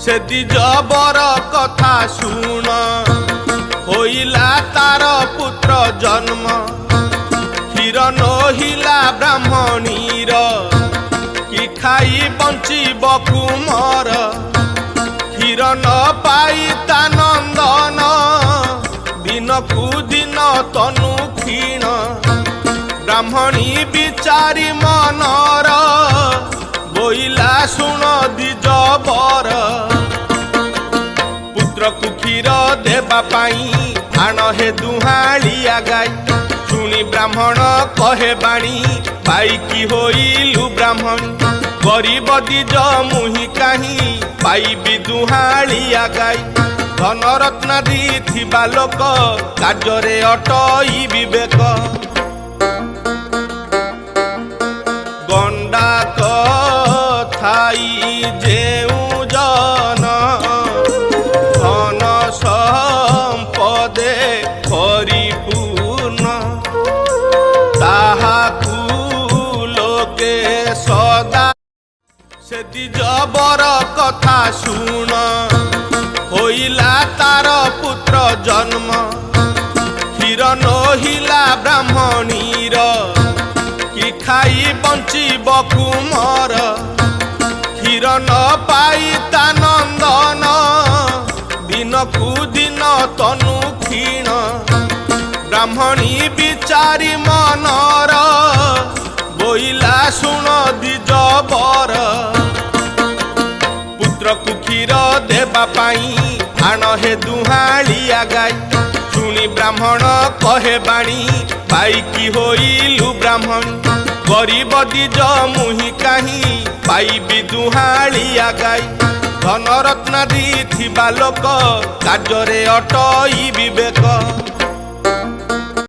से द्विजबर कथा शुण होइला तार पुत्र जन्म क्षीर नहिला ब्राह्मणीर कि खाई बंचिब कुमर क्षीर न पाई ता नंदन दिन कु दिन तनु क्षीण ब्राह्मणी विचारी मनर बोइला शुण द्विजबर पुत्र को क्षीर देवा पाई आण हे दुहालिया गाई शुणी ब्राह्मण कहे बाणी पाइकी होइलु ब्राह्मणी गरीब द्विज मुहि काहीं पाइबी दुहालिया गाई धन रत्नादि थिबा लोक कार्य अटई विवेक गंडा कथाई जेउ जन धन संपदे परिपूर्ण ताहाकु लोके सदा से द्विजबर कथा शुण होइला तार पुत्र जन्म क्षीर नहिला ब्राह्मणीर कि खाई बंचिब कुमर क्षीर न पाई ता नंदन दिन कु दिन तनु क्षीण ब्राह्मणी विचारी मनर बोइला शुण द्विजबर पुत्र को क्षीर देवा पाई आण हे दुहालिया गाई शुणी ब्राह्मण कहे बाणी पाइकी होइलु ब्राह्मणी गरीब द्विज मुहि काहीं पाइबी दुहालिया गाई धन रत्नादि थिबा लोक कार्य अटई विवेक